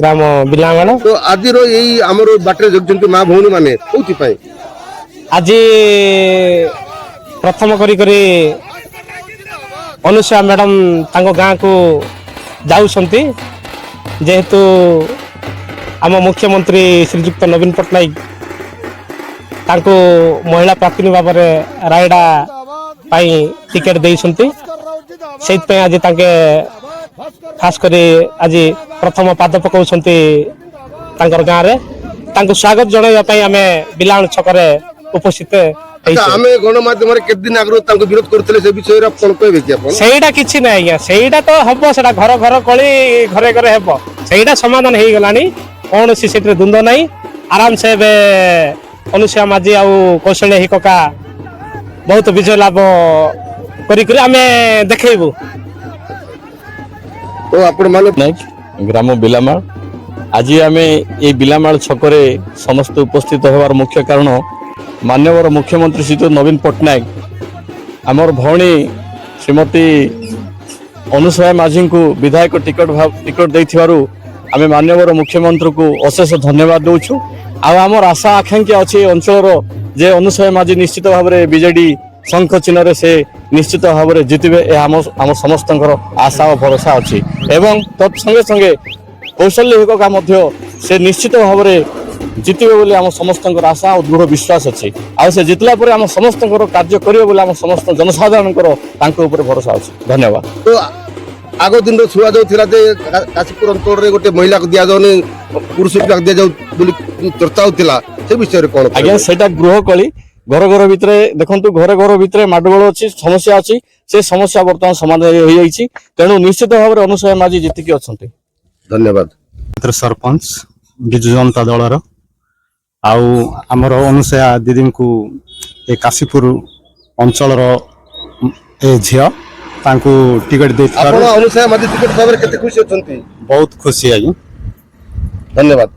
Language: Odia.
ଗ୍ରାମ ବିଲାଙ୍ଗଣ। ତ ଆଜିର ଏଇ ଆମର ବାଟରେ ଯୋଗଛନ୍ତି ମା ଭଉଣୀ ମାନେ କୋଉଥିପାଇଁ? ଆଜି ପ୍ରଥମ କରି ଅନୁସୂୟା ମ୍ୟାଡ଼ାମ ତାଙ୍କ ଗାଁକୁ ଯାଉଛନ୍ତି, ଯେହେତୁ ଆମ ମୁଖ୍ୟମନ୍ତ୍ରୀ ଶ୍ରୀଯୁକ୍ତ ନବୀନ ପଟ୍ଟନାୟକ ତାଙ୍କୁ ମହିଳା ପ୍ରାର୍ଥିନୀ ଭାବରେ ରାୟଗଡ଼ା ପାଇଁ ଟିକେଟ ଦେଇଛନ୍ତି। ସେଇଥିପାଇଁ ଆଜି ତାଙ୍କେ ଖାସ କରି ଆଜି ପ୍ରଥମ ପାଦ ପକାଉଛନ୍ତି ତାଙ୍କର ଗାଁରେ। ତାଙ୍କୁ ସ୍ୱାଗତ ଜଣାଇବା ପାଇଁ ଆମେ ବିଲାଣ ଛକରେ ଉପସ୍ଥିତ ଆଚ୍ଛା, ହେଇଛୁ। ଆମେ ଗଣମାଧ୍ୟମରେ କେତେ ଦିନ ଆଗରୁ ତାଙ୍କୁ ବିରୋଧ କରୁଥିଲେ, ସେ ବିଷୟରେ ଆପଣ କହିବେ କି? ଆପଣ ସେଇଟା କିଛି ନାହିଁ ଆଜ୍ଞା, ସେଇଟା ତ ହବ, ସେଟା ଘର ଘର କଳି ଘରେ ଘରେ ହେବ, ସେଇଟା ସମାଧାନ ହେଇଗଲାଣି, କୌଣସି ସେଥିରେ ଦ୍ୱନ୍ଦ୍ୱ ନାହିଁ। ଆରାମସେ ଏବେ ଅନୁସୂୟା ମାଝୀ ଆଉ କୌଶଲ୍ୟା ହି କକା ବହୁତ ବିଜୟ ଲାଭ କରିକରି ଆମେ ଦେଖେଇବୁ। ଓ ଆପଣ ମାନେ ନାୟକ ଗ୍ରାମ ବିଲାମାଳ। ଆଜି ଆମେ এই ବିଲାମାଳ ଛକରେ ସମସ୍ତେ ଉପସ୍ଥିତ ହେବାର ମୁଖ୍ୟ କାରଣ ମାନ୍ୟବର ମୁଖ୍ୟମନ୍ତ୍ରୀ ଶ୍ରୀ ନବୀନ ପଟ୍ଟନାୟକ ଆମର ଭଉଣୀ ଶ୍ରୀମତୀ ଅନୁସୂୟା ମାଝୀଙ୍କୁ ବିଧାୟକ ଟିକଟ ଦେଇଥିବାରୁ ଆମେ ମାନ୍ୟବର ମୁଖ୍ୟମନ୍ତ୍ରୀଙ୍କୁ ଅଶେଷ ଧନ୍ୟବାଦ ଦେଉଛୁ। ଆଉ ଆମର ଆଶା ଆକାଂକ୍ଷା ଅଛି ଏ ଅଞ୍ଚଳର ଯେ ଅନୁସୂୟା ମାଝୀ ନିଶ୍ଚିତ ଭାବରେ ବିଜେଡି ଶଙ୍ଖ ଚିହ୍ନରେ ସେ ନିଶ୍ଚିତ ଭାବରେ ଜିତିବେ, ଏହା ଆମ ସମସ୍ତଙ୍କର ଆଶା ଓ ଭରସା ଅଛି। ଏବଂ ତତ୍ ସଙ୍ଗେ ସଙ୍ଗେ କୌଶଲ୍ୟା କକା ମଧ୍ୟ ସେ ନିଶ୍ଚିତ ଭାବରେ ଜିତିବେ ବୋଲି ଆମ ସମସ୍ତଙ୍କର ଆଶା ଓ ଦୃଢ଼ ବିଶ୍ୱାସ ଅଛି। ଆଉ ସେ ଜିତିଲା ପରେ ଆମ ସମସ୍ତଙ୍କର କାର୍ଯ୍ୟ କରିବେ ବୋଲି ଆମ ସମସ୍ତ ଜନସାଧାରଣଙ୍କର ତାଙ୍କ ଉପରେ ଭରସା ଅଛି। ଧନ୍ୟବାଦ। ତ ଆଗ ଦିନର ଶୁଣାଯାଉଥିଲା ଯେ କାଶୀପୁର ଅଞ୍ଚଳରେ ଗୋଟେ ମହିଳାକୁ ଦିଆଯାଉନି, ପୁରୁଷ ପିଲାକୁ ଦିଆଯାଉ ବୋଲି ଚର୍ଚ୍ଚା ହଉଥିଲା, ସେ ବିଷୟରେ କଣ? ଆଜ୍ଞା, ସେଇଟା ଗୃହ କଳି। ଘର ଘର ଭିତରେ ଦେଖନ୍ତୁ, ଘର ଘର ଭିତରେ ମାଡ଼ଗୋଳ ଅଛି, ସମସ୍ୟା ଅଛି, ସେ ସମସ୍ୟା ବର୍ତ୍ତମାନ ସମାଧାନ ହୋଇଯାଇଛି। ତେଣୁ ନିଶ୍ଚିତ ଭାବରେ ଅନୁସୂୟା ମାଝୀ ଜିତିକି ଅଛନ୍ତି। ଧନ୍ୟବାଦ। ସରପଞ୍ଚ ବିଜୁ ଜନତା ଦଳର, ଆଉ ଆମର ଅନୁସୂୟା ଦିଦିଙ୍କୁ ଏ କାଶୀପୁର ଅଞ୍ଚଳର ଏ ଝିଅ ତାଙ୍କୁ ଟିକେଟ ଦେଇଥିବାରୁ ଆପଣ ଅନୁସୂୟା ମାଝୀ ଟିକେଟ ଭାବରେ କେତେ ଖୁସି ଅଛନ୍ତି? ବହୁତ ଖୁସି ଆଜ୍ଞା। ଧନ୍ୟବାଦ।